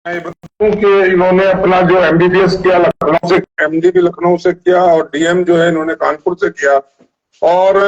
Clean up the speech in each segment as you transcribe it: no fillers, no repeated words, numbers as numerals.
मैं बताऊं कि इन्होंने अपना जो एमबीबीएस किया लखनऊ से, एमडी भी लखनऊ से किया और डीएम जो है इन्होंने कानपुर से किया। और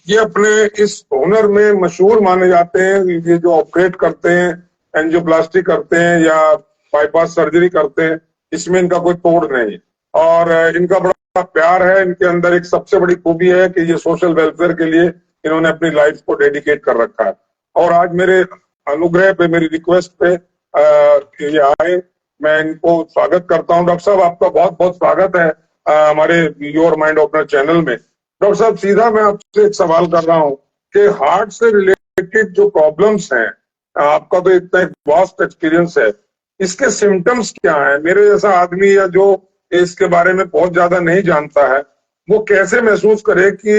ये अपने इस हुनर में मशहूर माने जाते हैं। ये जो ऑपरेट करते हैं, एंजियोप्लास्टी करते हैं या बाईपास सर्जरी करते हैं, इसमें इनका कोई तोड़ नहीं। और इनका बड़ा प्यार है। इनके अंदर एक सबसे बड़ी खूबी है कि ये सोशल वेलफेयर के लिए इन्होंने अपनी लाइफ को डेडिकेट कर रखा है। और आज मेरे अनुग्रह पे, मेरी रिक्वेस्ट पे ये आए, मैं इनको स्वागत करता हूं। डॉक्टर साहब, आपका बहुत बहुत स्वागत है हमारे योर माइंड ओपनर चैनल में। डॉक्टर साहब, सीधा मैं आपसे एक सवाल कर रहा हूं कि हार्ट से रिलेटेड जो प्रॉब्लम्स हैं, आपका तो इतना एक वास्ट एक्सपीरियंस है, इसके सिम्टम्स क्या हैं? मेरे जैसा आदमी या जो इसके बारे में बहुत ज्यादा नहीं जानता है, वो कैसे महसूस करे कि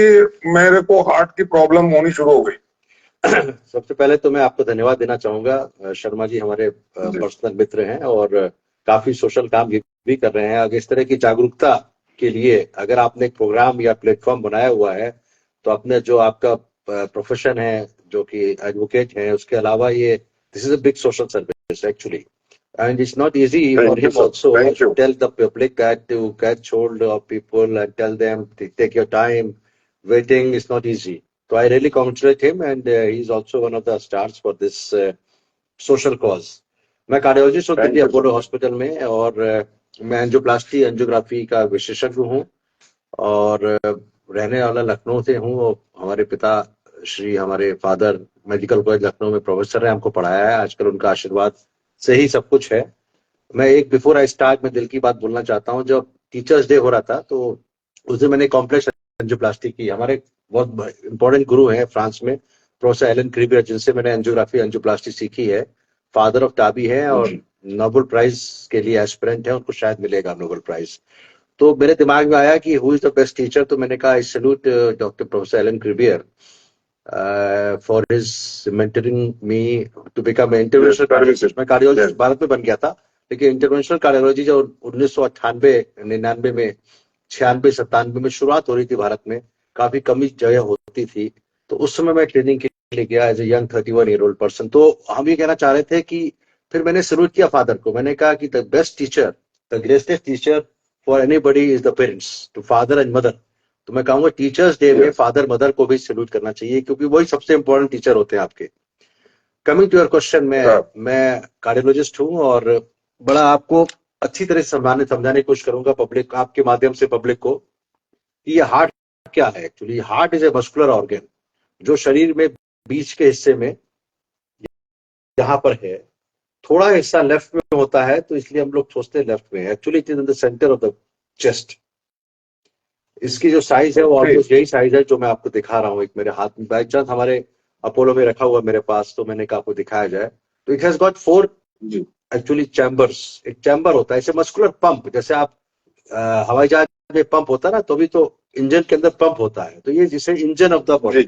मेरे को हार्ट की प्रॉब्लम होनी शुरू हो गई? सबसे पहले तो मैं आपको धन्यवाद देना चाहूंगा। शर्मा जी हमारे पर्सनल मित्र हैं और काफी सोशल काम भी कर रहे हैं। अगर इस तरह की जागरूकता के लिए अगर आपने एक प्रोग्राम या प्लेटफॉर्म बनाया हुआ है, तो अपने जो आपका प्रोफेशन है, जो कि एडवोकेट है, उसके अलावा ये this is a big social service actually, and it's not easy for him also to tell the public that to catch hold of people and tell them to take your time. Waiting is not easy. So I really congratulate him, and he's also one of the stars for this social cause. मैं cardiologist हूँ Delhi Apollo hospital में, और मैं angioplasty angiography का विशेषज्ञ हूँ और रहने वाला लखनऊ से हूँ। हमारे पिता श्री, हमारे फादर मेडिकल कॉलेज लखनऊ में प्रोफेसर है, हमको पढ़ाया है। आजकल उनका आशीर्वाद से ही सब कुछ है। मैं एक बिफोर आई स्टार्ट में दिल की बात बोलना चाहता हूँ। जब टीचर्स डे हो रहा था तो उस दिन मैंने कॉम्प्लेक्स एंजियोप्लास्टी की। हमारे बहुत इंपॉर्टेंट गुरु हैं फ्रांस में, प्रोफेसर एलन क्रीबियर, जिनसे मैंने एंजियोग्राफी एंजियोप्लास्टी सीखी है। फादर ऑफ टाबी है और नोबेल प्राइज के लिए एस्पिरेंट है, उनको शायद मिलेगा नोबेल प्राइज। तो मेरे दिमाग में आया कि who is the best teacher, तो मैंने कहा I salute doctor professor Alain Cribier for his mentoring me to become interventional cardiologist. मैं कार्डियोलॉजिस्ट भारत में बन गया था, लेकिन इंटरवेंशनल कार्डियोलॉजी जो 1998-99 में, 96-97 में शुरुआत हो रही थी भारत में, काफी कमी जगह होती थी, तो उस समय मैं ट्रेनिंग के लिए गया as a young 31 year old person. तो हम ये कहना चाह रहे थे कि फिर मैंने सैल्यूट किया फादर को। मैंने कहा कि the best teacher, the greatest teacher for anybody is the parents, two father and mother. तो मैं कहूंगा टीचर्स डे में फादर मदर को भी सैल्यूट करना चाहिए, क्योंकि वही सबसे इंपॉर्टेंट टीचर होते हैं आपके। कमिंग टू योर क्वेश्चन, मैं कार्डियोलॉजिस्ट हूँ और बड़ा आपको अच्छी तरह से समझाने की कोशिश करूंगा पब्लिक, आपके माध्यम से पब्लिक को, कि ये हार्ट क्या है। Actually heart is a muscular organ जो शरीर में बीच के हिस्से में यहाँ पर है। थोड़ा हिस्सा लेफ्ट में होता है, तो इसलिए हम लोग सोचते हैं लेफ्ट में। Actually it is in the centre of the chest. इसकी जो साइज है वो ऑलमोस्ट यही साइज है जो मैं आपको दिखा रहा हूँ एक मेरे हाथ में। बाई चांस हमारे अपोलो में रखा हुआ मेरे पास, तो मैंने कहा आपको दिखाया जाए। तो it has got 4 actually chambers. एक चैम्बर होता है, इसे मस्कुलर पंप, जैसे आप हवाई जहाज में पंप होता है ना, तो भी तो इंजन के अंदर पंप होता है, तो ये जिसे इंजन ऑफ द बॉडी।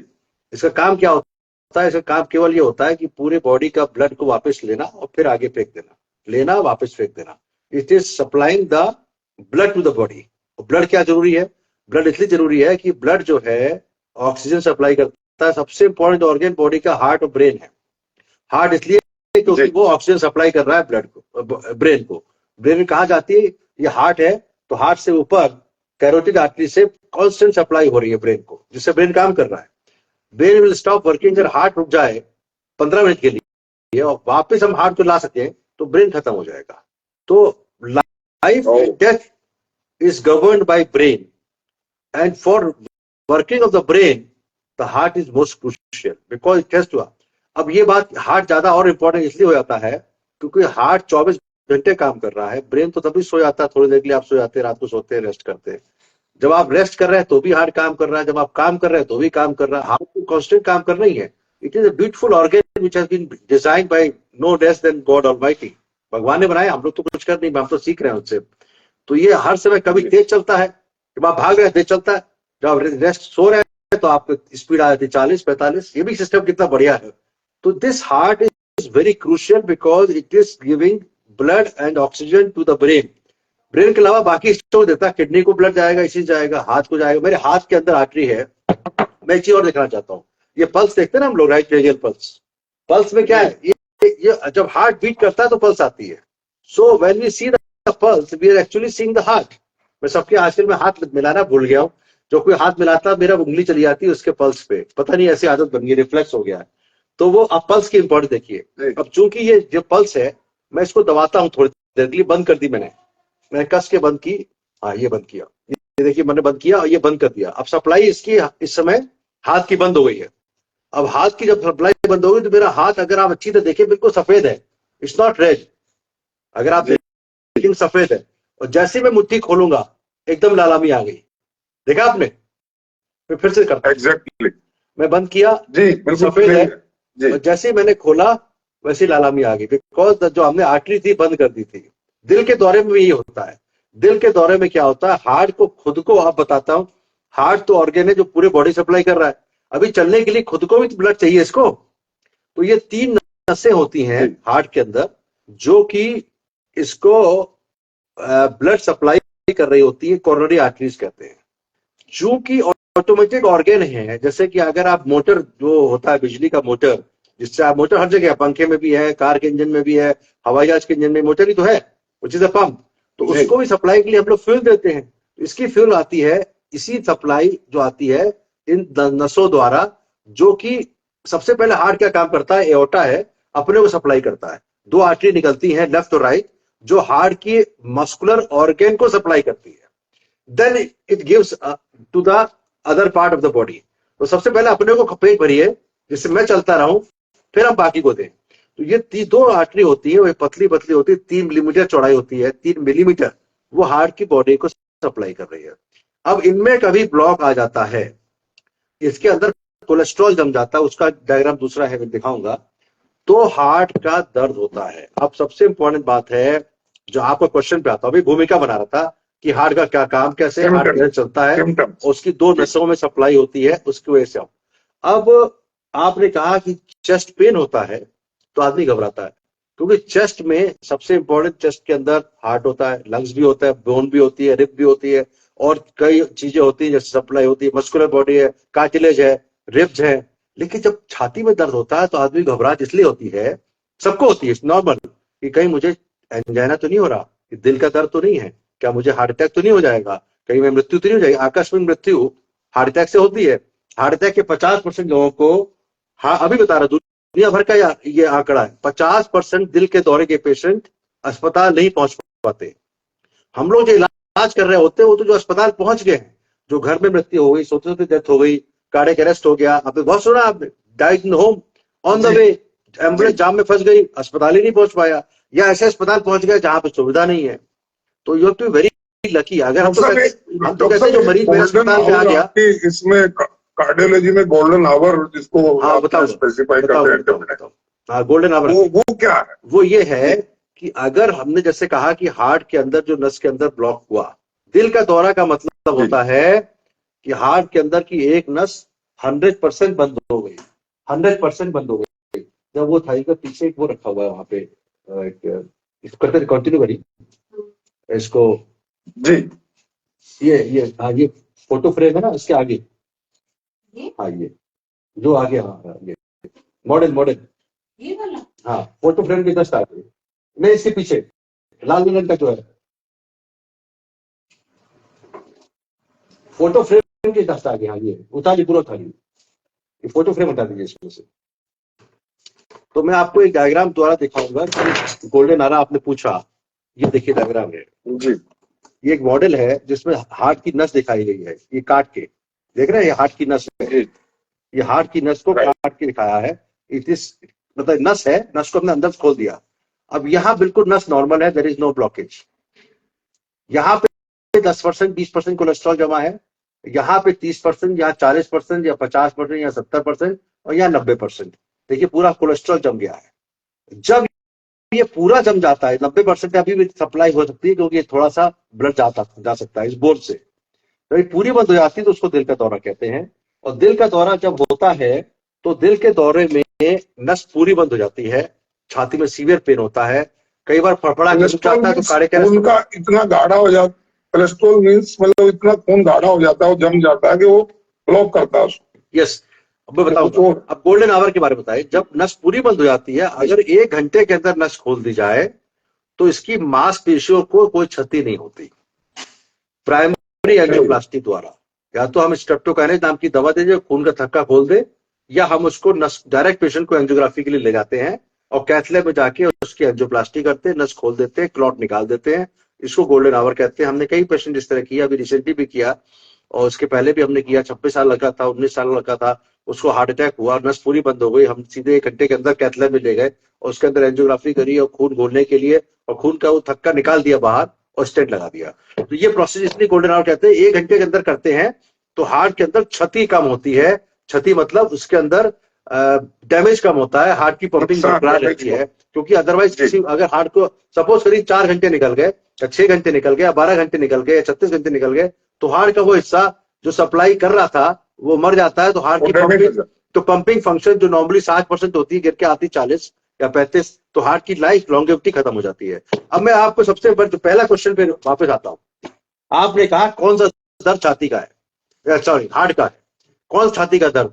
इसका काम क्या होता है? इसका काम केवल ये होता है कि पूरे बॉडी का ब्लड को वापस लेना और फिर आगे फेंक देना, लेना वापस फेंक देना। It is supplying the blood to the body. Blood क्या जरूरी है? ब्लड इसलिए जरूरी है कि ब्लड जो है ऑक्सीजन सप्लाई करता है। सबसे इंपॉर्टेंट ऑर्गन बॉडी का हार्ट और ब्रेन है। हार्ट इसलिए क्योंकि वो ऑक्सीजन सप्लाई कर रहा है ब्लड को, ब्रेन को। ब्रेन में कहा जाती है? ये हार्ट है, तो हार्ट से ऊपर कैरोटिड आर्टरी से कांस्टेंट सप्लाई हो रही है ब्रेन को, जिससे ब्रेन काम कर रहा है। ब्रेन विल स्टॉप वर्किंग जब हार्ट रुक जाए 15 मिनट के लिए, और वापस हम हार्ट को ला सकें तो ब्रेन खत्म हो जाएगा। तो life and death is governed bye brain, and for working of the brain the heart is most crucial because it has to। अब ये बात हार्ट ज्यादा और इंपॉर्टेंट इसलिए हो जाता है क्योंकि हार्ट 24 घंटे काम कर रहा है। ब्रेन तो तभी सो जाता है, थोड़ी देर के लिए आप सो जाते हैं, रात को सोते हैं, रेस्ट करते हैं। जब आप रेस्ट कर रहे हैं तो भी हार्ट काम कर रहा है, जब आप काम कर रहे हैं तो भी काम कर रहा है। हार्ट को कांस्टेंट काम करना ही है। It is a beautiful organ which has been designed by no less than God almighty. भगवान ने बनाया, हम लोग तो कुछ कर नहीं, हम तो सीख रहे हैं उससे। तो ये हर समय कभी तेज चलता है, जब आप भाग रहे हैं तेज चलता है, जब आप रेस्ट सो रहे हैं तो आपको स्पीड आ जाती है 40-45। ये भी सिस्टम कितना बढ़िया है। तो this heart is very crucial because it is giving blood and oxygen to the brain. Brain के अलावा बाकी सिस्टम देता है, किडनी को ब्लड जाएगा, इसी जाएगा, हाथ को जाएगा। मेरे हाथ के अंदर आर्टरी है। मैं एक चीज और दिखाना चाहता हूँ। ये पल्स देखते हैं ना हम लोग, राइट रेडियल पल्स। पल्स में क्या है? ये जब हार्ट बीट करता है तो पल्स आती है। So when we see the pulse, we are actually seeing the heart. मैं सबके आजकल में हाथ मिलाना भूल गया हूँ, जो कोई हाथ मिलाता मेरा उंगली चली जाती है उसके पल्स पे, पता नहीं ऐसी आदत बन गई, रिफ्लेक्स हो गया है। तो वो आप पल्स की इंपॉर्टेंस देखिए। अब चूंकि ये जो पल्स है, मैं इसको दबाता हूँ थोड़ी देर के लिए, बंद कर दी मैंने कस के बंद की, हाँ ये बंद किया, ये देखिए मैंने बंद किया और ये बंद कर दिया। अब सप्लाई इसकी इस समय हाथ की बंद हो गई है। अब हाथ की जब सप्लाई बंद हो गई तो मेरा हाथ, अगर आप अच्छी तरह देखें, बिल्कुल सफेद है, इट्स नॉट रेड। अगर आप देखें सफेद है, और जैसे मैं मुट्ठी खोलूंगा एकदम लालामी आ गई, देखा आपने? मैं फिर से करता हूं। एग्जैक्टली। मैं बंद किया जी, सफेद है, जी। और जैसे ही मैंने खोला वैसे लालामी आ गई, बिकॉज जो हमने आर्टरी थी बंद कर दी थी। दिल के दौरे में भी ये होता है। दिल के दौरे में क्या होता है, हार्ट को खुद को आप बताता हूं, हार्ट तो ऑर्गेन है जो पूरे बॉडी सप्लाई कर रहा है, अभी चलने के लिए खुद को भी ब्लड चाहिए इसको। तो ये 3 नसें होती हैं हार्ट के अंदर जो कि इसको ब्लड सप्लाई कर रही होती है, कोरोनरी आर्टरीज कहते हैं। चूंकि ऑटोमेटिक ऑर्गेन है, जैसे कि अगर आप मोटर जो होता है बिजली का मोटर, जिससे आप मोटर हर जगह, पंखे में भी है, कार के इंजन में भी है, हवाई जहाज के इंजन में मोटर ही तो है, व्हिच इज अ पंप। तो उसको भी सप्लाई के लिए हम लोग फ्यूल देते हैं। इसकी फ्यूल आती है, इसी सप्लाई जो आती है इन नसों द्वारा, जो कि सबसे पहले हार्ट क्या काम करता है, एओर्टा है, अपने को सप्लाई करता है। 2 आर्टरी निकलती हैं लेफ्ट और राइट, जो हार्ट की मस्कुलर ऑर्गेन को सप्लाई करती है। Then it gives to the other part of the body. तो सबसे पहले अपने को पेट भरिए, जिससे मैं चलता रहूं, फिर हम बाकी को दें। तो ये 2 आर्टरी होती है, वो पतली पतली होती है, 3 मिलीमीटर चौड़ाई होती है, 3 मिलीमीटर, वो हार्ट की बॉडी को सप्लाई कर रही है। अब इनमें कभी ब्लॉक आ जाता है, इसके अंदर कोलेस्ट्रॉल जम जाता है, उसका डायग्राम दूसरा है, मैं दिखाऊंगा, तो हार्ट का दर्द होता है। अब सबसे इंपॉर्टेंट बात है जो आपको क्वेश्चन पे आता है, अभी भूमिका बना रहा था कि हार्ट का क्या काम, कैसे हार्ट कैसे चलता है, उसकी 2 नसों में सप्लाई होती है, उसकी वजह से। अब आपने कहा कि चेस्ट पेन होता है तो आदमी घबराता है, क्योंकि चेस्ट में सबसे इंपॉर्टेंट, चेस्ट के अंदर हार्ट होता है, लंग्स भी होता है, बोन भी होती है, रिब भी होती है, और कई चीजें होती है जैसे सप्लाई होती है, मस्कुलर बॉडी है, कार्टिलेज है, रिब्स है। लेकिन जब छाती में दर्द होता है तो आदमी घबराहट इसलिए होती है, सबको होती है, नॉर्मल, कि कहीं मुझे एंजाइना तो नहीं हो रहा, कि दिल का दर्द तो नहीं है, क्या मुझे हार्ट अटैक तो नहीं हो जाएगा, कहीं मैं मृत्यु तो नहीं हो जाएगी। आकस्मिक मृत्यु हार्ट अटैक से होती है। हार्ट अटैक के 50% लोगों को, हाँ अभी बता रहा, दुनिया भर का ये आंकड़ा है, 50% दिल के दौरे के पेशेंट अस्पताल नहीं पहुंच पाते। हम लोग जो इलाज कर रहे होते हैं वो तो जो अस्पताल पहुंच गए हैं, जो घर में मृत्यु हो गई, सोते सोते डेथ हो गई, कार्डियक अरेस्ट हो गया, आपने बहुत सुना, आपने died in home, on the way, ambulance jam में फंस गई, अस्पताल ही नहीं पहुंच पाया, या ऐसे अस्पताल पहुंच गया जहां पर सुविधा नहीं है। तो you have to be very lucky. अगर हम तो कहते जो मरीज मेरे अस्पताल पे आ गया, इसमें कार्डियोलॉजी में गोल्डन आवर जिसको स्पेसिफाई करते हैं, हाँ गोल्डन आवर, वो क्या है? वो ये है कि अगर हमने जैसे कहा कि हार्ट के अंदर जो नस के अंदर ब्लॉक हुआ, दिल का दौरा का मतलब होता है कि हार्ट के अंदर की एक नस 100% बंद हो गई, 100% बंद हो गई। जब वो थाई का पीछे एक वो रखा हुआ है वहां पे, इसको कंटिन्यू करिए इसको जी, ये फोटो फ्रेम है ना, इसके आगे, हाँ ये जो आगे, हाँ ये मॉडल ये वाला, हाँ फोटो फ्रेम के जस्ट आगे, नहीं इसके पीछे लाल रंग का जो है फोटो फ्रेम के जस्ट आगे, हाँ ये उतारिए, पूरा उतारिए, ये फोटो फ्रेम उतार दीजिए इसमें से। तो मैं आपको एक डायग्राम द्वारा दिखाऊंगा कि गोल्डन आरा आपने पूछा, ये देखिए डायग्राम है जी, ये एक मॉडल है जिसमें हार्ट की नस दिखाई गई है, ये काट के देख रहे हैं, ये हार्ट की नस है, ये हार्ट की नस को काट के दिखाया है। इट इज मतलब नस है, नस को हमने अंदर खोल दिया। अब यहाँ बिल्कुल नस नॉर्मल है, देयर इज नो ब्लॉकेज। यहाँ पे 10% 20% कोलेस्ट्रॉल जमा है, यहाँ पे 30%, यहाँ 40%, या 50%, या 70%, और यहाँ 90%। देखिए पूरा कोलेस्ट्रॉल जम गया है। जब ये पूरा जम जाता है, 90% अभी भी सप्लाई हो सकती है क्योंकि थोड़ा सा ब्लड जा सकता है इस बोर्ड से, तो ये पूरी बंद हो जाती है तो उसको दिल का दौरा कहते हैं। और दिल का दौरा जब होता है तो दिल के दौरे में नस पूरी बंद हो जाती है, छाती में सीवियर पेन होता है, कई बार फड़फड़ा जाता है तो कार्डियक अरेस्ट उनका इतना गाढ़ा हो जाता, कोलेस्ट्रॉल मींस मतलब इतना खून गाढ़ा हो जाता है, वो जम जाता है कि वो ब्लॉक करता है उसको। यस, अब मैं बताऊं, अब गोल्डन आवर के बारे में बताइए। जब नस पूरी बंद हो जाती है, अगर 1 घंटे के अंदर नस खोल दी जाए तो इसकी मांसपेशियों को कोई क्षति नहीं होती प्राइमरी एंजियोप्लास्टी द्वारा। या तो हम स्ट्रेप्टोकाइनेज नाम की दवा दे, खून का थक्का खोल दे, या हम उसको नस डायरेक्ट पेशेंट को एंजियोग्राफी के लिए ले जाते हैं और कैथ लैब में जाके उसकी एंजियोप्लास्टी करते हैं, नस खोल देते हैं, क्लॉट निकाल देते हैं। इसको गोल्डन आवर कहते हैं। हमने कई पेशेंट इस तरह किया, अभी रिसेंटली भी किया और उसके पहले भी हमने किया। 26 साल लगा था, 19 साल लगा था, उसको हार्ट अटैक हुआ, नस पूरी बंद हो गई। हम सीधे 1 घंटे के अंदर कैथ लैब में ले गए और उसके अंदर एंजियोग्राफी करी और खून घोलने के लिए और खून का वो थक्का निकाल दिया बाहर और स्टेंट लगा दिया। तो ये प्रोसेस इसलिए गोल्डन आवर कहते हैं। 1 घंटे के अंदर करते हैं तो हार्ट के अंदर क्षति कम होती है। क्षति मतलब उसके अंदर डैमेज कम होता है, हार्ट की पंपिंग बरकरार रहती है। क्योंकि अदरवाइज किसी अगर हार्ट को सपोज करीब 4 घंटे निकल गए या 6 घंटे निकल गए या 12 घंटे निकल गए या 36 घंटे निकल गए तो हार्ट का वो हिस्सा जो सप्लाई कर रहा था वो मर जाता है। तो हार्ट की पंपिंग फंक्शन जो नॉर्मली 60% होती है गिर के आती 40 या 35, तो हार्ट की लाइफ लॉन्गेविटी खत्म हो जाती है। अब मैं आपको सबसे जो पहला क्वेश्चन पे वापस आता हूं। आपने कहा कौन सा दर्द छाती का है, सॉरी हार्ट का है, कौन सा छाती का दर्द?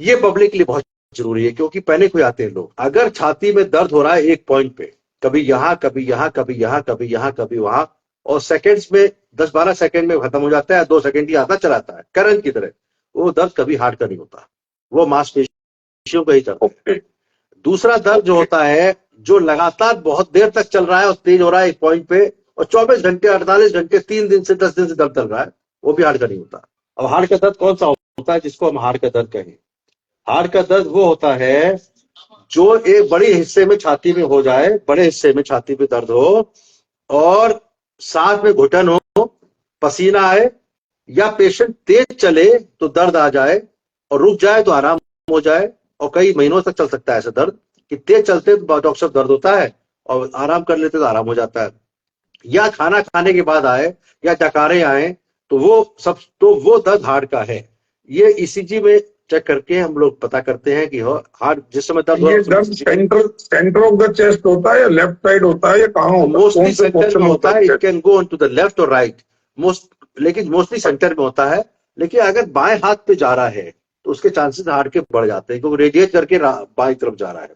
ये पब्लिक के लिए बहुत जरूरी है क्योंकि पैनिक हो जाते हैं लोग। अगर छाती में दर्द हो रहा है एक पॉइंट पे, कभी यहां कभी यहां कभी यहां कभी यहां कभी वहां, और सेकंड्स में 10-12 सेकंड में खत्म हो जाता है, 2 सेकंड ही आता चलाता है करंट की तरह, वो दर्द कभी हार्ट का नहीं होता, वो मांसपेशियों का ही दर्द है। दूसरा दर्द जो होता है जो लगातार बहुत देर तक चल रहा है और तेज हो रहा है एक पॉइंट पे और 24 घंटे 48 घंटे 3 दिन से 10 दिन से दर्द चल रहा है, वो भी हार्ट का नहीं होता। अब हार्ट का दर्द कौन सा होता है जिसको हम हार्ट का दर्द कहें? हार्ट का दर्द वो होता है जो एक बड़े हिस्से में छाती में हो जाए, बड़े हिस्से में छाती में दर्द हो और सांस में घुटन हो, पसीना आए, या पेशेंट तेज चले तो दर्द आ जाए और रुक जाए तो आराम हो जाए, और कई महीनों तक चल सकता है ऐसा दर्द कि तेज चलते तो डॉक्टर साहब दर्द होता है और आराम कर लेते तो आराम हो जाता है, या खाना खाने के बाद आए या डकारे आए तो वो दर्द हार्ट का है। ये ईसीजी में चेक करके हम लोग पता करते हैं कि हार्ट जिस समय दर्द ये दर्द सेंटर ऑफ द चेस्ट होता है या लेफ्ट साइड होता है या कहाँ होता है? मोस्टली सेंटर में होता है। It can go to the left और राइट लेकिन मोस्टली सेंटर में होता है। लेकिन अगर बाएं हाथ पे जा रहा है तो उसके चांसेस हार्ट के बढ़ जाते हैं क्योंकि रेडिएट करके बाएं तरफ जा रहा है,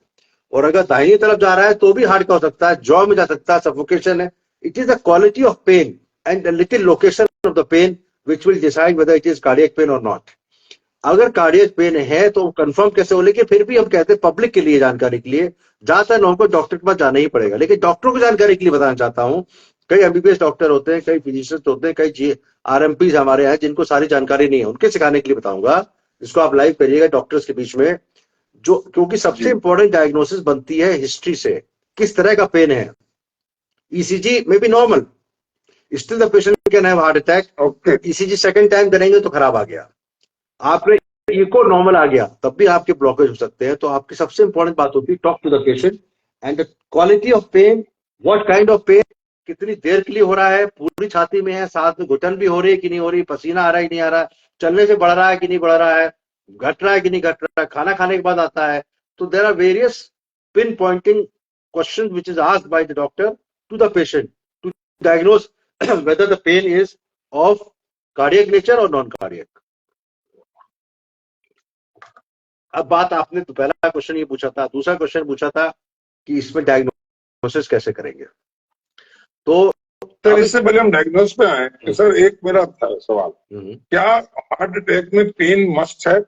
और अगर दाहिनी तरफ जा रहा है तो भी हार्ट का हो सकता है, जॉ में जा सकता है, सफोकेशन है। It is the quality of pain and little location of the pain which will decide whether it is cardiac pain और नॉट। अगर कार्डियक पेन है तो कंफर्म कैसे हो, लेकिन फिर भी हम कहते हैं पब्लिक के लिए जानकारी के लिए ज्यादातर लोगों को डॉक्टर के पास जाना ही पड़ेगा। लेकिन डॉक्टरों को जानकारी के लिए बताना चाहता हूं, कई एमबीबीएस डॉक्टर होते हैं, कई फिजिशियंस होते हैं, कई आरएमपी हमारे हैं जिनको सारी जानकारी नहीं है, उनके सिखाने के लिए बताऊंगा। जिसको आप लाइव करिएगा डॉक्टर्स के बीच में, जो क्योंकि सबसे इंपॉर्टेंट डायग्नोसिस बनती है हिस्ट्री से, किस तरह का पेन है। ईसीजी में भी normal, still the patient can have heart attack. ECG second time करेंगे तो खराब आ गया, आपने इको नॉर्मल आ गया तब भी आपके ब्लॉकेज हो सकते हैं। तो आपकी सबसे इंपॉर्टेंट बात होती है talk to the patient and the quality of pain, what kind of pain, कितनी देर के लिए हो रहा है, पूरी छाती में है, साथ में घुटन भी हो रही है कि नहीं हो रही, पसीना आ रहा है कि नहीं आ रहा, चलने से बढ़ रहा है कि नहीं बढ़ रहा है, घट रहा है कि नहीं घट रहा है, खाना खाने के बाद आता है। तो there are various pin pointing question which is asked by the doctor to the patient to diagnose whether the pain is of cardiac nature और नॉन कार्डियक। अब बात आपने तो पहला क्वेश्चन ये पूछा था, दूसरा क्वेश्चन पूछा था कि इसमें डायग्नोसिस कैसे करेंगे। तो इससे पहले हम डायग्नोस पे आए कि सर एक मेरा था सवाल, क्या हार्ट अटैक में पेन मस्ट है,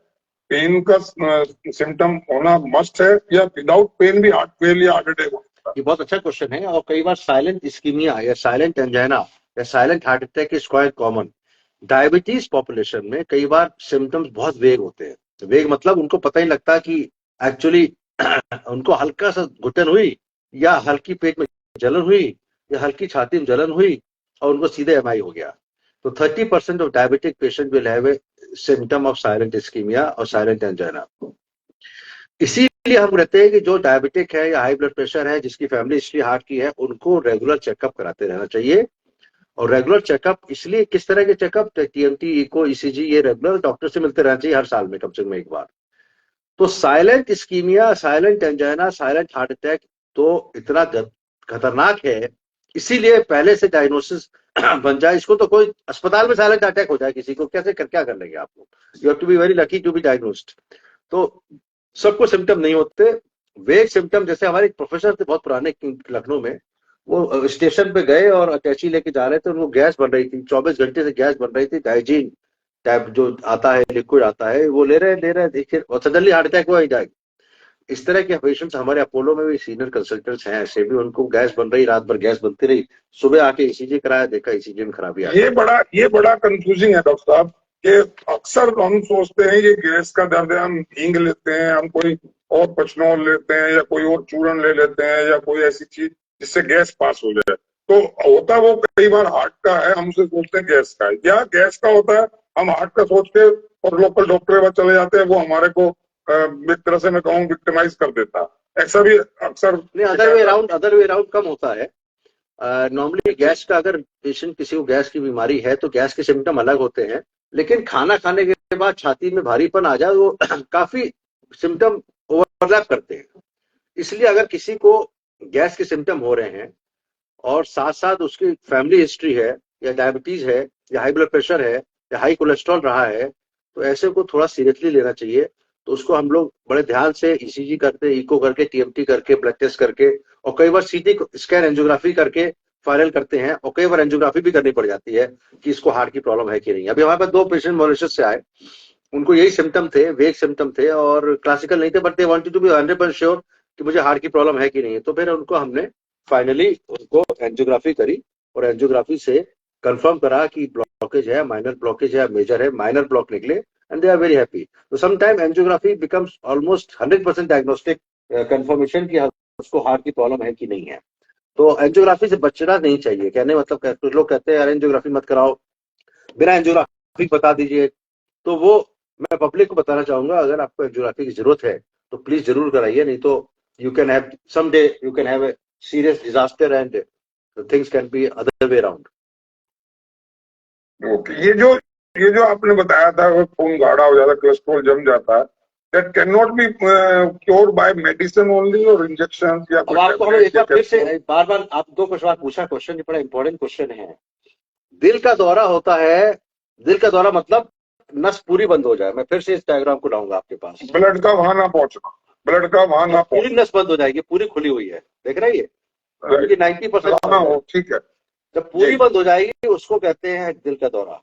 पेन का सिम्टम होना मस्ट है, या विदाउट पेन भी हार्ट फेल या हार्ट अटैक होता है? ये बहुत अच्छा क्वेश्चन है, और कई बार साइलेंट इस्कीमिया या साइलेंट एंजाइना या silent heart attack is quite common. Diabetes population में कई बार सिम्टम्स बहुत वेग होते हैं। वेग मतलब उनको पता ही लगता कि एक्चुअली उनको हल्का सा घुटन हुई या हल्की पेट में जलन हुई या हल्की छाती में जलन हुई और उनको सीधे एमआई हो गया। तो 30% of diabetic patient will have a symptom of silent ischemia और साइलेंट एंजाइना। इसीलिए हम कहते हैं कि जो डायबिटिक है या हाई ब्लड प्रेशर है, जिसकी फैमिली हिस्ट्री हार्ट की है, उनको रेगुलर चेकअप कराते रहना चाहिए। और रेगुलर चेकअप इसलिए, किस तरह के चेकअप, टीएमटी, इको, ईसीजी, ये रेगुलर डॉक्टर से मिलते रहना चाहिए हर साल में कम से कम एक बार। तो silent ischemia, silent angina, silent heart attack तो इतना खतरनाक है, इसीलिए पहले से डायग्नोसिस बन जाए। इसको तो कोई अस्पताल में साइलेंट अटैक हो जाए किसी को, कैसे क्या कर लेंगे आप लोग? You have to be very lucky to be diagnosed. तो सबको सिम्टम नहीं होते, वेग सिम्टम। जैसे हमारे एक प्रोफेसर थे बहुत पुराने लखनऊ में, वो स्टेशन पे गए और अटैची लेके जा रहे थे, उनको गैस बन रही थी, 24 घंटे से गैस बन रही थी, डाइजीन टाइप जो आता है, लिक्विड आता है, वो ले रहे देखिए, और सडनली हार्ट अटैक हुआ, ही जाए। इस तरह के पेशेंट्स हमारे अपोलो में भी सीनियर कंसल्टेंट्स हैं, ऐसे भी उनको गैस बन रही, रात भर गैस बनती रही, सुबह आके ईसीजी कराया, देखा ईसीजी में खराबी आ गई। ये बड़ा कंफ्यूजिंग है डॉक्टर साहब, कि अक्सर हम सोचते हैं ये गैस का दर्द है, हम हींग लेते हैं, हम कोई और पचनोल लेते हैं, या कोई और चूर्ण ले लेते हैं, या कोई ऐसी चीज जिससे गैस पास हो जाए, तो होता वो कई बार हार्ट का है, हम उसे सोचते हैं गैस का है, या गैस का होता है, हम हार्ट का सोच के और लोकल डॉक्टर के पास चले जाते हैं, वो हमारे को एक तरह से मैं कहूँ विक्टिमाइज कर देता है। ऐसा भी अक्सर नहीं, अदर वे अराउंड कम होता है। नॉर्मली गैस का, अगर पेशेंट किसी को गैस की बीमारी है तो गैस के सिम्टम अलग होते हैं, लेकिन खाना खाने के बाद छाती में भारीपन आ जाए, वो काफी सिम्टम ओवरलैप करते हैं। इसलिए अगर किसी को गैस के सिम्टम हो रहे हैं और साथ साथ उसकी फैमिली हिस्ट्री है, या डायबिटीज है, या हाई ब्लड प्रेशर है, या हाई कोलेस्ट्रॉल रहा है, तो ऐसे को थोड़ा सीरियसली लेना चाहिए। तो उसको हम लोग बड़े ध्यान से ईसीजी करते, इको करके, टीएमटी करके, ब्लड टेस्ट करके, और कई बार सीटी स्कैन एंजियोग्राफी करके फाइनल करते हैं, और कई बार एंजियोग्राफी भी करनी पड़ जाती है कि इसको हार्ट की प्रॉब्लम है कि नहीं। अभी हमारे पास 2 पेशेंट मॉरिशस से आए, उनको यही सिम्टम थे, वेग सिम्टम थे, और क्लासिकल नहीं थे, but they wanted to be 100% sure कि मुझे हार्ट की प्रॉब्लम है कि नहीं। तो फिर उनको हमने फाइनली उनको एंजियोग्राफी करी, और एंजियोग्राफी से कंफर्म करा कि ब्लॉकेज है, माइनर ब्लॉकेज है, मेजर है, माइनर ब्लॉक निकले, and they are very happy. तो sometime angiography becomes almost 100% diagnostic confirmation कि उसको हार्ट की प्रॉब्लम है कि नहीं है। तो एंजियोग्राफी से बचना नहीं चाहिए। कहने मतलब कुछ लोग कहते हैं यार एंजियोग्राफी मत कराओ, बिना एंजियोग्राफी बता दीजिए, तो वो मैं पब्लिक को बताना चाहूंगा, अगर आपको एंजियोग्राफी की जरूरत है तो प्लीज जरूर कराइए, नहीं तो you can have someday you can have a serious disaster and things can be other way around. Okay, ये जो आपने बताया था वो खून गाढ़ा हो जाता है, कोलेस्ट्रॉल जम जाता है, that can not be cured by medicine only और इंजेक्शन, या अब आपको हम एक बार फिर से बार आप 2 सवाल पूछा, क्वेश्चन बड़ा इंपॉर्टेंट क्वेश्चन है। दिल का दौरा होता है, दिल का दौरा मतलब नस पूरी बंद हो जाए। मैं फिर से इस डायग्राम को लाऊंगा आपके पास, ब्लड का वहां ना पहुंचना, ब्लड का वहां ना पूरी नस बंद हो जाएगी, पूरी खुली हुई है, देख रहे हैं ये 90%। ठीक है, जब पूरी बंद हो जाएगी उसको कहते हैं दिल का दौरा।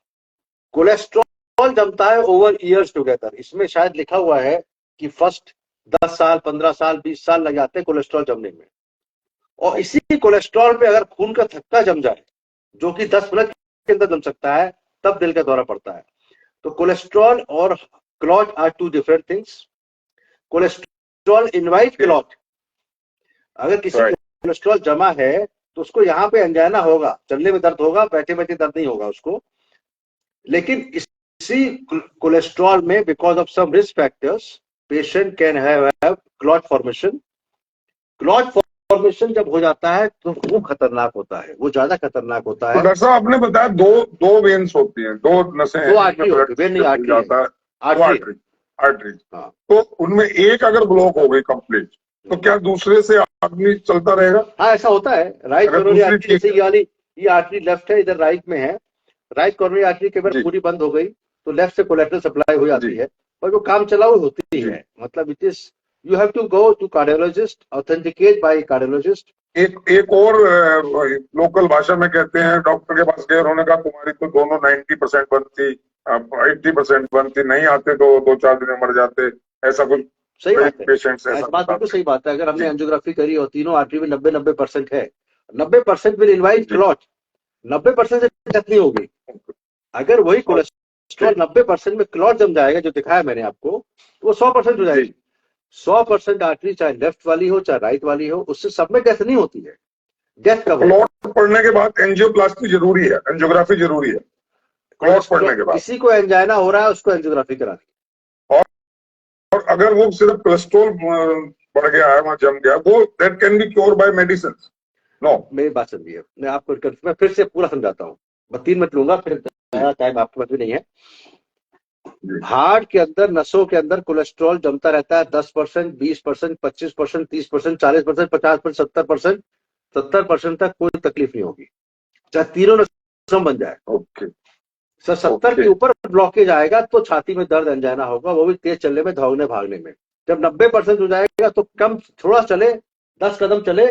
कोलेस्ट्रॉल जमता है ओवर ईयर्स टुगेदर। इसमें शायद लिखा हुआ है कि फर्स्ट 10 साल, 15 साल, 20 साल लग जाते हैं कोलेस्ट्रॉल जमने में, और इसी कोलेस्ट्रॉल पे अगर खून का थक्का जम जाए, जो कि 10 मिनट के अंदर जम सकता है, तब दिल का दौरा पड़ता है। तो कोलेस्ट्रॉल और clot are 2 different things. Cholesterol invite clot, अगर किसी कोलेस्ट्रॉल जमा है तो उसको यहाँ पे एंजाइना होगा, चलने में दर्द होगा, बैठे बैठे दर्द नहीं होगा उसको। लेकिन इसी कोलेस्ट्रॉल में because of some risk factors patient can have clot formation. Clot formation जब हो जाता है तो वो खतरनाक होता है, वो ज्यादा खतरनाक होता है। तो डॉक्टर साहब आपने बताया दो वेन्स होती हैं, 2 नसें हैं, 2 आर्टरी होती है, वेन नहीं आर्टरी, आर्टरी। तो उनमें एक अगर ब्लॉक हो गई कंप्लीट, तो क्या दूसरे से आदमी चलता रहेगा? हाँ, ऐसा होता है। राइट कोरोनरी आर्टरी, जैसे ये आर्टरी लेफ्ट है, इधर राइट में है। राइट कोरोनरी आर्टरी के बार पूरी बंद हो गई तो लेफ्ट से कोलेटरल सप्लाई हो जाती है, और वो काम चलाऊ होती है। मतलब it is you have to go to cardiologist, authenticate by cardiologist. एक और लोकल भाषा में कहते हैं, डॉक्टर के पास गए, उन्होंने कहा तुम्हारी तो दोनों 90% बंद थी, 80% बंद थी, नहीं आते तो 2-4 दिन में मर जाते, ऐसा कुछ। सही बात है, पेशेंट्स बात बिल्कुल सही बात है। अगर हमने एंजियोग्राफी करी और तीनों आर्टरी में 90% है, 90% विल इनवाइट क्लॉट, 90% से डेथ नहीं होगी। अगर वही कोलेस्ट्रॉल 90% में क्लॉट जम जाएगा, जो दिखाया मैंने आपको, तो वो 100% हो जाएगी। 100% आर्टरी चाहे लेफ्ट वाली हो चाहे राइट वाली हो, उससे सब में डेथ नहीं होती है। डेथ कब क्लॉट पड़ने के बाद एंजियोप्लास्टी जरूरी है, एंजियोग्राफी जरूरी है। क्लॉट पड़ने के बाद किसी को एंजाइना हो रहा है उसको एंजियोग्राफी करानी। और अगर वो सिर्फ कोलेस्ट्रॉल बढ़ गया है, वहां जम गया, वो that can be cure by medicine. No, मेरी बात समझिए, मैं आपको मैं फिर से पूरा समझाता हूँ। मैं 3 मिनट लूंगा, फिर टाइम आपके पास भी नहीं है। हार्ट के अंदर, नसों के अंदर कोलेस्ट्रॉल जमता रहता है 10%, 20%, 25%, 30%, 40%, 50%, 70%। 70% तक कोई तकलीफ नहीं होगी, चाहे तीनों नसों बन जाए। ओके सर 70 के ऊपर ब्लॉकेज आएगा तो छाती में दर्द, एंजाइना होगा, वो भी तेज चलने में, दौड़ने भागने में। जब 90% हो जाएगा तो कम थोड़ा चले, 10 कदम चले,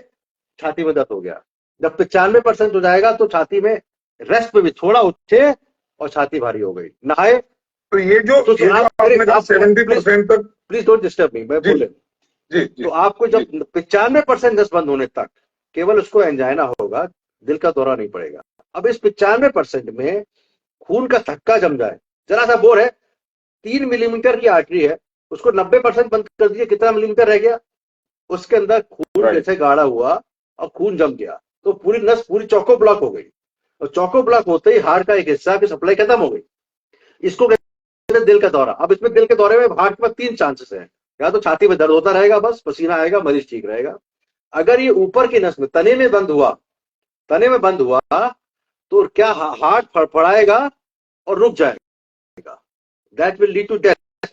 छाती में दर्द हो गया। जब 95% हो जाएगा तो छाती में रेस्ट में भी थोड़ा उठे और छाती भारी हो गई, नहाए। तो ये जो आपने कहा 70% तक, प्लीज डोंट डिस्टर्ब मी, मैं बोले। जी, तो आपको जब 95% नस बंद होने तक केवल उसको एंजाइना होगा, दिल का दौरा नहीं पड़ेगा। अब इस 95% में खून का थक्का जम जाए, जरा सा बोर है, 3 मिलीमीटर की आर्टरी है, उसको 90% बंद कर दीजिए, कितना मिलीमीटर रह गया? उसके अंदर खून जैसे गाढ़ा हुआ और खून जम गया, तो पूरी नस पूरी चौको ब्लॉक हो गई, और चौको ब्लॉक होते ही हार्ट का एक हिस्सा की सप्लाई खत्म हो गई। इसको कहते हैं दिल का दौरा। अब इसमें दिल के दौरे में हार्ट में 3 चांसेस हैं, या तो छाती में दर्द होता रहेगा, बस पसीना आएगा, मरीज ठीक रहेगा। अगर ये ऊपर की नस में तने में बंद हुआ तो क्या हार्ट फड़फड़ाएगा और रुक जाएगा, that will lead to death.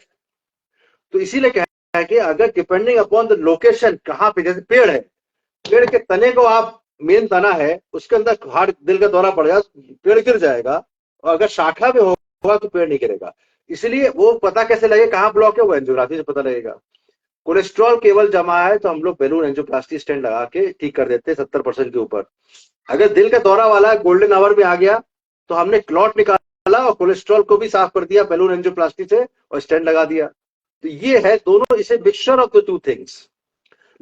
तो इसीलिए कहना है कि अगर डिपेंडिंग अपॉन द लोकेशन, कहां पे, जैसे पेड़ है, पेड़ के तने को आप, मेन तना है उसके अंदर हार्ट दिल का दौरा पड़ जाए, पेड़ गिर जाएगा, और अगर शाखा में होगा तो पेड़ नहीं गिरेगा। इसलिए वो पता कैसे लगे कहां ब्लॉक है, वो एंजियोग्राफी से पता लगेगा। कोलेस्ट्रॉल केवल जमा है तो हम लोग बैलून एंजियोप्लास्टी स्टेंट लगा के ठीक कर देते हैं 70% के ऊपर। अगर दिल का दौरा वाला गोल्डन आवर में आ गया तो हमने क्लॉट निकाला और कोलेस्ट्रॉल को भी साफ कर दिया बैलून एंजियोप्लास्टी से और स्टेंट लगा दिया। तो ये है दोनों, इसे mixture of the two things,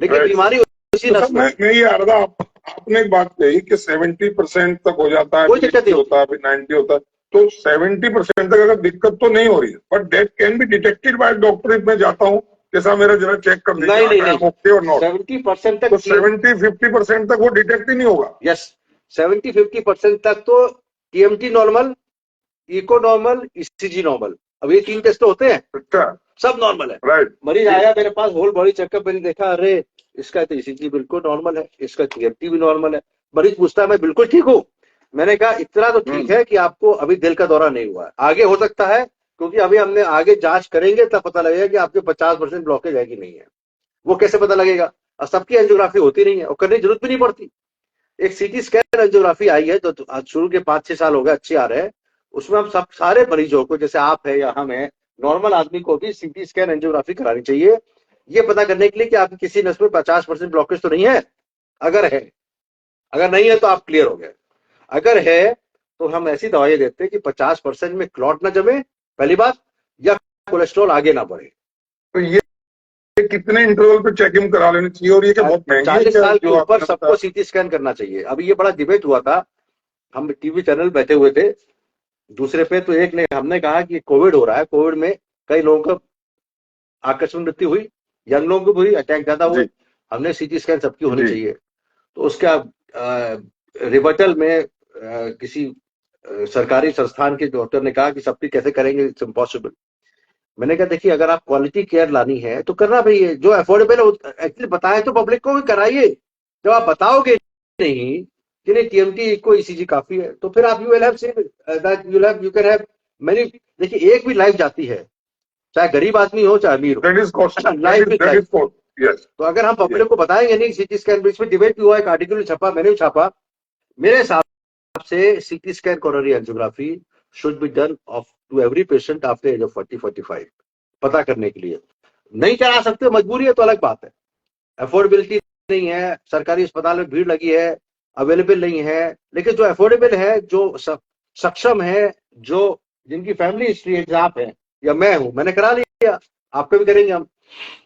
लेकिन बीमारी उसी नस में। मैं ये आ रहा था, आपने एक बात कही कि 70% तक हो जाता है, कोई दिक्कत नहीं होता है, 90 होता है, तो 70% तक अगर दिक्कत तो नहीं हो रही है, but date can be detected by doctor. If मैं जाता हूँ, जैसा मेरा जरा चेक कर दीजिए, नहीं, ओके और नॉट, 70% तक, तो 70-50% तक वो डिटेक्ट ही नहीं होगा। यस, 70-50% तक तो TMT normal, echo normal, ECG normal, अब ये 3 टेस्ट होते हैं, अच्छा, सब नॉर्मल है। राइट। मरीज आया मेरे पास, होल बॉडी चेकअप, मैंने देखा अरे इसका तो ईसीजी बिल्कुल नॉर्मल है, इसका टीएमटी भी नॉर्मल है। मरीज पूछता है मैं बिल्कुल ठीक हूँ। मैंने कहा इतना तो ठीक है कि आपको अभी दिल का दौरा नहीं हुआ है, आगे हो सकता है, क्योंकि अभी हमने आगे जांच करेंगे तब पता लगेगा कि आपके 50% ब्लॉकेज है कि नहीं है। वो कैसे पता लगेगा? और सबकी एंजियोग्राफी होती नहीं है और करने की जरूरत भी नहीं पड़ती। एक सीटी स्कैन एंजियोग्राफी आई है, तो आज शुरू के 5-6 साल हो गए, अच्छे आ रहे हैं। उसमें हम सब सारे मरीजों को, जैसे आप है या हम है, नॉर्मल आदमी को भी सीटी स्कैन एंजियोग्राफी करानी चाहिए, ये पता करने के लिए कि आपकी किसी नस में 50% ब्लॉकेज तो नहीं है। अगर है, अगर नहीं है तो आप क्लियर हो गए। अगर है तो हम ऐसी दवाई देते हैं कि 50% में क्लॉट ना जमे, पहली बात, या कोलेस्ट्रॉल आगे ना बढ़े। तो ये कितने इंटरवल पे चेकिंग करा लेनी चाहिए, और ये क्या बहुत महंगी है? 40 साल के ऊपर सबको सीटी स्कैन करना चाहिए। अभी ये बड़ा डिबेट हुआ था, हम टीवी चैनल बैठे हुए थे दूसरे पे, तो एक ने, हमने कहा कि कोविड हो रहा है, कोविड में कई लोगों को आकस्मिक मृत्यु हुई, यंग लोगों को हुई, अटैक ज्यादा हुए, हमने सीटी स्कैन सबकी होनी चाहिए। तो उसका रिबटल में किसी सरकारी संस्थान के डॉक्टर ने कहा कि सबकी कैसे करेंगे, इट्स इम्पॉसिबल। मैंने कहा देखिए, अगर आप क्वालिटी केयर लानी है तो करना भाई है, जो अफोर्डेबल है एक्चुअली बताए तो पब्लिक को भी कराइए। जब आप बताओगे नहीं कि नहीं टीएमटी को ईसीजी काफी है, तो फिर आप you will have you can have many. देखिए एक भी लाइफ जाती है, चाहे गरीब आदमी हो चाहे अमीर हो, लाइफ इज लाइफ। तो अगर हम पब्लिक को बताएंगे नहीं, सीटी स्कैन, बीच में डिबेट भी हुआ, एक आर्टिकल छपा, मैंने भी छापा, मेरे हिसाब से CT scan coronary angiography should be done of to every patient after age of 40-45, पता करने के लिए। नहीं करा सकते, मजबूरी है तो अलग बात है, अफोर्डेबिलिटी नहीं है, सरकारी अस्पताल में भीड़ लगी है, अवेलेबल नहीं है, लेकिन जो अफोर्डेबल है, जो सक्षम है, जो जिनकी फैमिली हिस्ट्री है, आप है या मैं हूं, मैंने करा लिया, आपको भी करेंगे हम।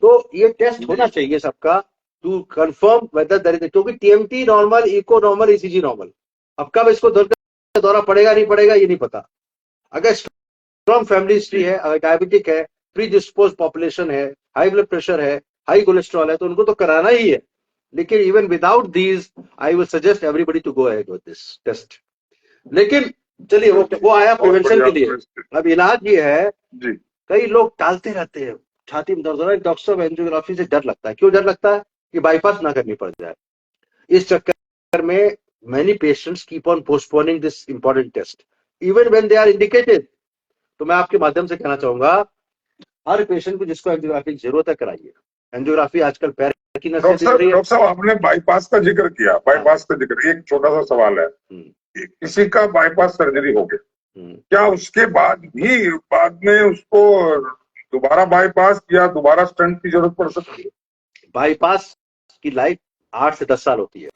तो ये टेस्ट होना चाहिए सबका to confirm whether there is, क्योंकि TMT normal, echo normal, ECG normal, अब कब इसको दौरा पड़ेगा नहीं पड़ेगा ये नहीं पता। अगर स्ट्रॉन्ग फैमिली हिस्ट्री है, अगर डायबिटिक है, प्री डिस्पोज पॉपुलेशन है, हाई ब्लड प्रेशर है, हाई कोलेस्ट्रॉल है, तो उनको तो कराना ही है। लेकिन even without these I will suggest everybody to go ahead with this test. लेकिन चलिए वो आया प्रिवेंशन के लिए। अब इलाज ये है, कई लोग टालते रहते हैं, छाती में दर्द हो रहा है, डॉक्टर साहब एंजियोग्राफी से डर लगता है। क्यों डर लगता है? कि बाईपास ना करनी पड़ जाए। इस चक्कर में many patients keep on postponing this important test even when they are indicated। तो मैं आपके माध्यम से कहना चाहूंगा, हर पेशेंट को जिसको एंजियोग्राफी की जरूरत है कराइए। एंजियोग्राफी आजकल पैर की नसें दिख रही है। डॉक्टर साहब आपने बाईपास का जिक्र किया, बाईपास का जिक्र, एक छोटा सा सवाल है, किसी का बाईपास सर्जरी हो गया, क्या उसके बाद में उसको दोबारा बाईपास या दोबारा स्टंट की जरूरत पड़ सकती है? बाईपास की लाइफ 8 से 10 साल होती है,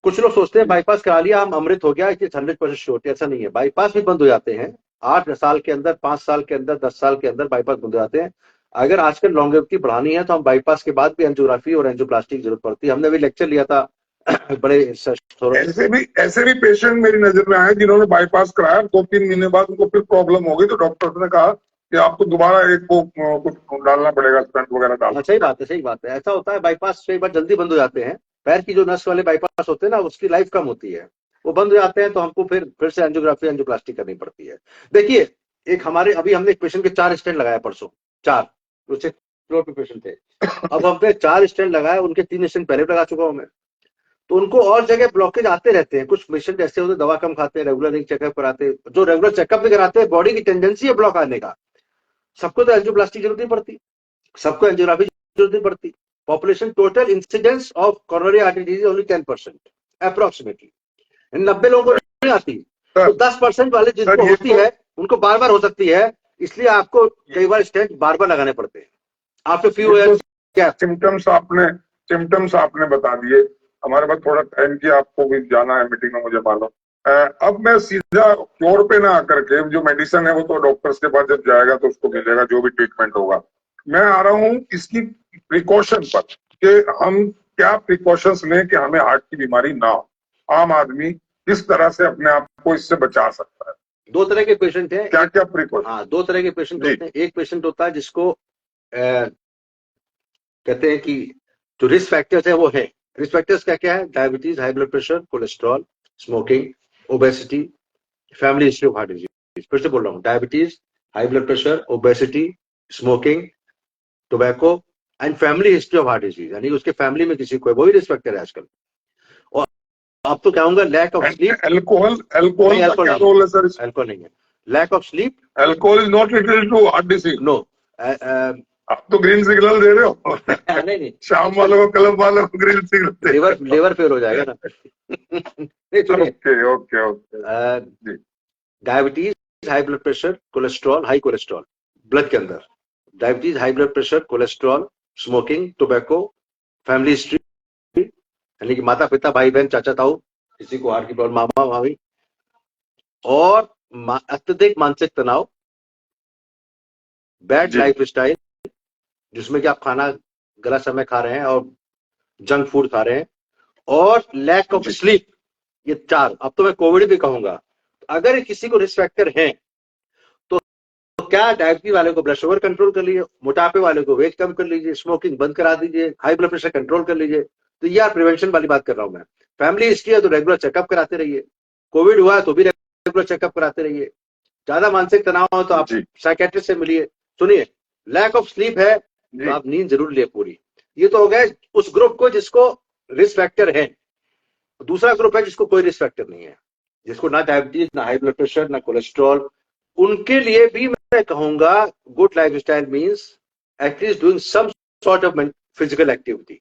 कुछ लोग सोचते हैं बाईपास करा लिया हम अमृत हो गया, 100% श्योरिटी, ऐसा नहीं है। बाईपास भी बंद हो जाते हैं 8 साल के अंदर, 5 साल के अंदर, 10 साल के अंदर बाईपास बंद हो जाते हैं। अगर आजकल लॉन्गेविटी बढ़ानी है तो हम बाईपास के बाद भी एंजियोग्राफी और एंजियोप्लास्टी की जरूरत पड़ती है। हमने अभी लेक्चर लिया था बड़े ऐसे भी पेशेंट मेरी नजर में आए जिन्होंने बाईपास कराया, 2-3 महीने बाद उनको फिर प्रॉब्लम हो गई, तो डॉक्टर ने कहा कि आपको दोबारा एक वो कुछ डालना पड़ेगा, स्टेंट वगैरह डालना। सही बात है, सही बात है। ऐसा होता है, बाईपास कई बार जल्दी बंद हो जाते हैं। पैर की जो नस वाले बाईपास होते हैं ना, उसकी लाइफ कम होती है, वो बंद हो जाते हैं तो हमको फिर से एंजियोग्राफी एंजियोप्लास्टी करनी पड़ती है। देखिए, एक हमारे अभी हमने एक पेशेंट के 4 स्टेंट लगाया परसों, 4 उससे फ्लोर पे पेशेंट थे। अब हमने 4 स्टेंट लगाया, उनके 3 स्टेंट पहले लगा चुका हूं मैं। तो उनको और जगह ब्लॉकेज आते रहते हैं। कुछ पेशेंट ऐसे होते हैं दवा कम खाते हैं, रेगुलर नहीं चेकअप कराते, जो रेगुलर चेकअप भी कराते हैं, बॉडी की टेंडेंसी है ब्लॉक आने का। सबको तो एंजियोप्लास्टी जरूरत नहीं पड़ती, सबको एंजियोग्राफी जरूरत नहीं पड़ती। Population total incidence of coronary artery disease only 10% approximately, 90 लोगों को नहीं आती। तो 10% वाले जिनको होती है उनको बार बार हो सकती है, इसलिए आपको कई बार स्टेंट बार बार लगाने पड़ते हैं। आफ्टर फ्यू ईयर्स क्या सिम्टम्स आपने बता दिए। हमारे पास थोड़ा टाइम की, आपको भी जाना है मीटिंग में, मुझे मालूम। अब मैं सीधा क्योर पे ना आकर के, जो मेडिसिन है वो तो डॉक्टर्स के पास जब जाएगा तो उसको मिलेगा, जो भी ट्रीटमेंट होगा। मैं आ रहा हूँ इसकी प्रिकॉशन पर, कि हम क्या प्रिकॉशंस लें कि हमें हार्ट की बीमारी ना हो। आम आदमी किस तरह से अपने आप को इससे बचा सकता है? 2 तरह के पेशेंट हैं। क्या क्या प्रिकॉशन? हाँ, 2 तरह के पेशेंट होते हैं। एक पेशेंट होता है जिसको कहते हैं कि जो रिस्क फैक्टर्स है वो है। रिस्क फैक्टर्स क्या क्या है? Diabetes, high blood pressure, cholesterol, smoking, obesity, family history of heart disease. फिर से बोल रहा हूँ, diabetes, high blood pressure, obesity, smoking, tobacco and family history of heart disease, यानी उसके फैमिली में किसी को है, वही रिस्क फैक्टर है आजकल। और आप तो क्या होगा, लैक ऑफ स्लीप। अल्कोहल का क्या रोल है सर? अल्कोहल नहीं है। Lack of sleep, alcohol is not related to heart disease. No. आप तो ग्रीन सिग्नल दे रहे हो। नहीं, शाम वालों को, क्लब वालों को ग्रीन सिग्नल, लेवर फेल हो जाएगा ना। Okay. Diabetes, high blood pressure, cholesterol, high cholesterol blood के अंदर, diabetes, high blood pressure, cholesterol, smoking, tobacco, family history, यानी कि माता पिता, भाई बहन, चाचा ताऊ, किसी को हार्ट की प्रॉब्लम, मामा मामी, और अत्यधिक मानसिक तनाव, बैड लाइफ स्टाइल, जिसमें कि आप खाना गलत समय खा रहे हैं और जंक फूड खा रहे हैं, और लैक ऑफ स्लीप। ये 4, अब तो मैं कोविड भी कहूंगा। अगर किसी को रिस्क फैक्टर है तो क्या, डायबिटीज वाले को ब्लड शुगर कंट्रोल कर लीजिए, मोटापे वाले को वेट कम कर लीजिए, स्मोकिंग बंद करा दीजिए, हाई ब्लड प्रेशर कंट्रोल कर लीजिए। तो ये प्रिवेंशन वाली बात कर रहा हूं मैं। फैमिली हिस्ट्री है तो रेगुलर चेकअप कराते रहिए। कोविड हुआ तो भी रेगुलर चेकअप कराते रहिए। ज्यादा मानसिक तनाव हो तो आप साइकेट्रिस्ट से मिलिए। सुनिए, लैक ऑफ स्लीप है तो आप नींद जरूर ले पूरी। ये तो हो गया उस ग्रुप को जिसको रिस्क फैक्टर है। दूसरा ग्रुप है जिसको कोई रिस्क फैक्टर नहीं है, जिसको ना डायबिटीज, ना हाई ब्लड प्रेशर, ना कोलेस्ट्रॉल। उनके लिए भी मैं कहूंगा good lifestyle means at least doing some sort of physical activity.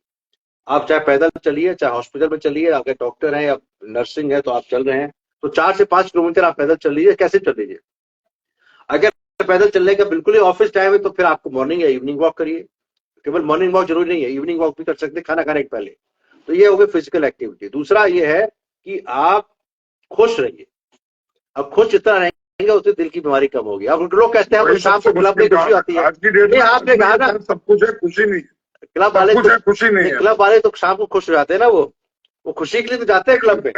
आप चाहे पैदल चलिए, चाहे हॉस्पिटल में चलिए, अगर डॉक्टर है या नर्सिंग है तो आप चल रहे हैं तो 4 से 5 किलोमीटर आप पैदल चल लीजिए। कैसे चल लीजिए? अगर पैदल चलने का बिल्कुल ही ऑफिस टाइम है तो फिर आपको मॉर्निंग या इवनिंग वॉक करिए। केवल मॉर्निंग वॉक जरूरी नहीं है, इवनिंग वॉक भी कर सकते हैं खाना खाने के पहले। तो ये हो गई फिजिकल एक्टिविटी। दूसरा ये है कि आप खुश रहिए। अब खुश जितना रहेंगे उतनी दिल की बीमारी कम होगी। अब लोग कहते हैं शाम को क्लब में खुशी आती है। आपने कहा ना सब कुछ है, खुशी नहीं। क्लब वाले खुशी नहीं है। क्लब वाले तो शाम को खुश हो जाते हैं ना, वो खुशी के लिए तो जाते हैं क्लब में।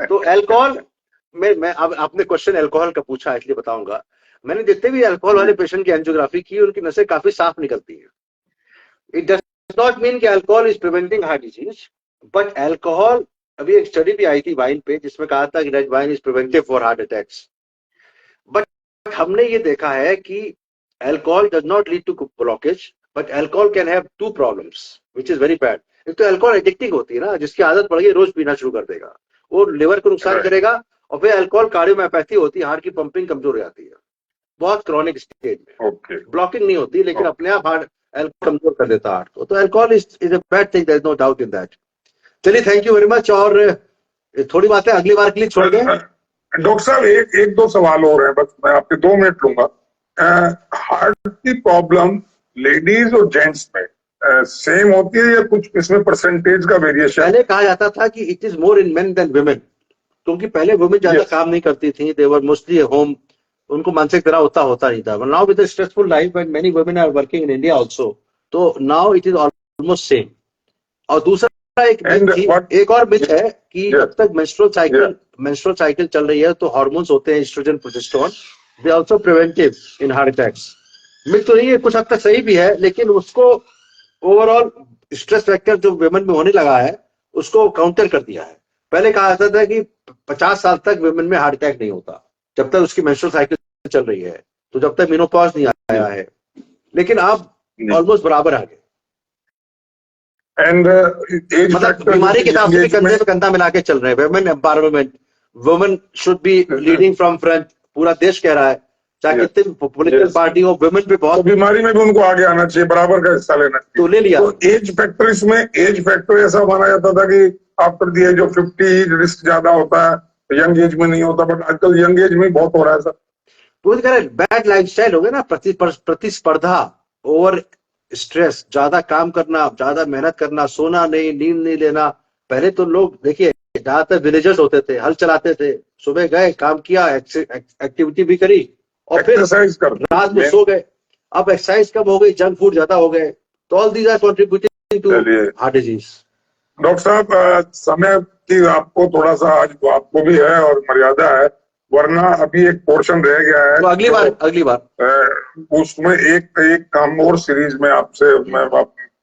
तो अल्कोहल में, मैं अब आपने क्वेश्चन अल्कोहल का पूछा इसलिए बताऊंगा। मैंने जितने भी अल्कोहल वाले पेशेंट की एंजियोग्राफी की, उनकी नसें काफी साफ निकलती है। इट डज नॉट मीन कि alcohol is preventing heart disease, but alcohol, अभी एक स्टडी भी आई थी वाइन पे जिसमें कहा था कि red wine is preventive for heart attacks. But हमने ये देखा है कि alcohol does not lead to blockage, but alcohol can have 2 problems which is very bad. एक तो अल्कोहल एडिक्टिंग होती है ना, जिसकी आदत पड़ गई रोज पीना शुरू कर देगा, वो लिवर को नुकसान करेगा। और फिर अल्कोहल कार्डियोमायोपैथी होती है, हार्ट की पंपिंग कमजोर हो जाती है बहुत क्रॉनिक स्टेज में। ब्लॉकिंग नहीं होती लेकिन अपने आप हार्ट अल्कोहल कमजोर कर देता है हार्ट को। तो alcohol is a bad thing, there is no doubt in that. चलिए, थैंक यू वेरी मच। और थोड़ी बातें अगली बार के लिए छोड़ दें। डॉक्टर साहब, एक 2 सवाल और हैं, बस मैं आपके 2 मिनट लूंगा। हार्ट की प्रॉब्लम लेडीज और जेंट्स में सेम होती है या कुछ इसमें परसेंटेज का वेरिएशन? पहले कहा जाता था कि it is more in men than women, क्योंकि पहले वुमेन ज्यादा Yes. काम नहीं करती थी, दे वर मोस्टली होम, उनको मानसिक तरह होता नहीं था। Now with stressful life and many women are working in India also, तो now it is almost same. और दूसरा एक एक और मिथ है कि Yes. जब तक मेंस्ट्रुअल साइकिल चल रही है तो हार्मोन्स होते हैं estrogen, progesterone, they also preventive in heart attacks. Myth तो नहीं है, कुछ हद तक सही भी है, लेकिन उसको ओवरऑल स्ट्रेस फैक्टर जो वुमेन में होने लगा है उसको काउंटर कर दिया है। पहले कहा जाता था कि 50 साल तक वुमेन में हार्ट अटैक नहीं होता जब तक उसकी मेंस्ट्रुअल साइकिल चल रही है, तो जब तक मेनोपॉज नहीं आया है, लेकिन आप ऑलमोस्ट बराबर आ गए। एंड एज मतलब बीमारी के हिसाब से भी कंधे पे कंधा मिला के चल रहे हैं। Women empowerment, women should be leading from front, पूरा देश कह रहा है, चाहे कितने भी पॉलिटिकल पार्टी हो, वुमेन पे बहुत, तो बीमारी में भी उनको आगे आना चाहिए, बराबर का हिस्सा लेना चाहिए। तो ले लिया। तो एज फैक्टर, इसमें एज फैक्टर ऐसा माना जाता था कि after the age of 50 risk ज्यादा होता है, यंग एज में नहीं होता, बट आजकल यंग एज में बहुत हो रहा है सर। वो करें बैड लाइफस्टाइल हो गया ना, प्रतिस्पर्धा, ओवर स्ट्रेस, ज्यादा काम करना, ज्यादा मेहनत करना, सोना नहीं, नींद नहीं लेना। पहले तो लोग देखिए ज्यादातर विलेजर्स होते थे, हल चलाते थे, सुबह गए, काम किया, एक्टिविटी भी करी और फिर एक्सरसाइज कर रात में सो गए। अब एक्सरसाइज कम हो गई, जंक फूड ज्यादा हो गए, तो all these are contributing to heart disease. Doctor साहब, समय की आपको थोड़ा सा आज आपको भी है और मर्यादा है, वरना अभी एक पोर्शन रह गया है, तो अगली बार उसमें एक काम और सीरीज में आपसे मैं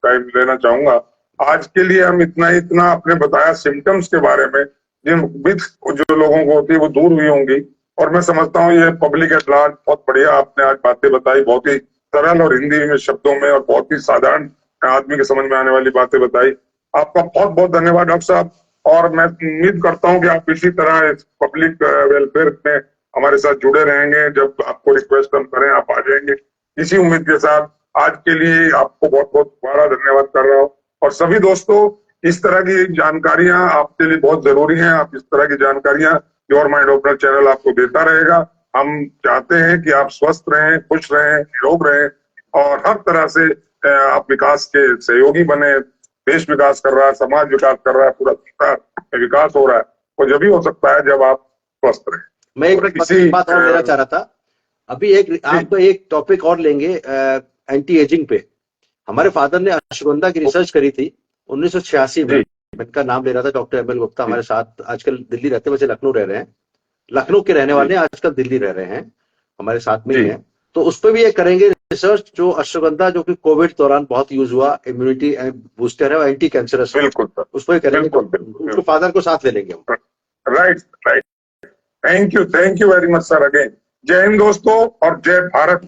टाइम लेना चाहूंगा। आज के लिए हम इतना आपने बताया सिम्टम्स के बारे में, जिन मिथ जो लोगों को होती है वो दूर हुई होंगी, और मैं समझता हूँ ये पब्लिक एट लार्ज बहुत बढ़िया आपने आज बातें बताई, बहुत ही सरल और हिंदी में शब्दों में और बहुत ही साधारण आदमी के समझ में आने वाली बातें बताई। आपका बहुत बहुत धन्यवाद डॉक्टर साहब, और मैं उम्मीद करता हूं कि आप इसी तरह इस पब्लिक वेलफेयर में हमारे साथ जुड़े रहेंगे। जब आपको रिक्वेस्ट हम करें आप आ जाएंगे। इसी उम्मीद के साथ आज के लिए आपको बहुत बहुत दोबारा धन्यवाद कर रहा हूँ। और सभी दोस्तों, इस तरह की जानकारियां आपके लिए बहुत जरूरी हैं। आप इस तरह की जानकारियां योर माइंड ओपनर चैनल आपको देता रहेगा। हम चाहते हैं कि आप स्वस्थ रहें, खुश रहें, निरोग रहें और हर तरह से आप विकास के सहयोगी बने। देश विकास कर रहा है, समाज विकास कर रहा है, पूरा संसार विकास हो रहा है, वो जब भी हो सकता है जब आप स्वस्थ रहें। मैं एक बात और लेना चाह रहा था, अभी आपको एक टॉपिक और लेंगे एंटी एजिंग पे। हमारे फादर ने अश्वगंधा की रिसर्च करी थी 1986 में, इनका नाम ले रहा था डॉक्टर एम एल गुप्ता, हमारे साथ आजकल दिल्ली रहते हैं, वैसे लखनऊ रह रहे हैं, लखनऊ के रहने वाले आजकल दिल्ली रह रहे हैं, हमारे साथ में ही है। तो उस पर भी एक करेंगे रिसर्च, जो अश्वगंधा जो कि कोविड दौरान बहुत यूज हुआ, इम्यूनिटी बूस्टर है और एंटी कैंसरस, बिल्कुल सर, उस पर करेंगे, उसको फादर को साथ ले लेंगे हम। Right. Thank you very much sir again. जय हिंद दोस्तों और जय भारत।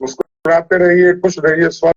मुस्कुराते रहिए, खुश रहिए, स्वस्थ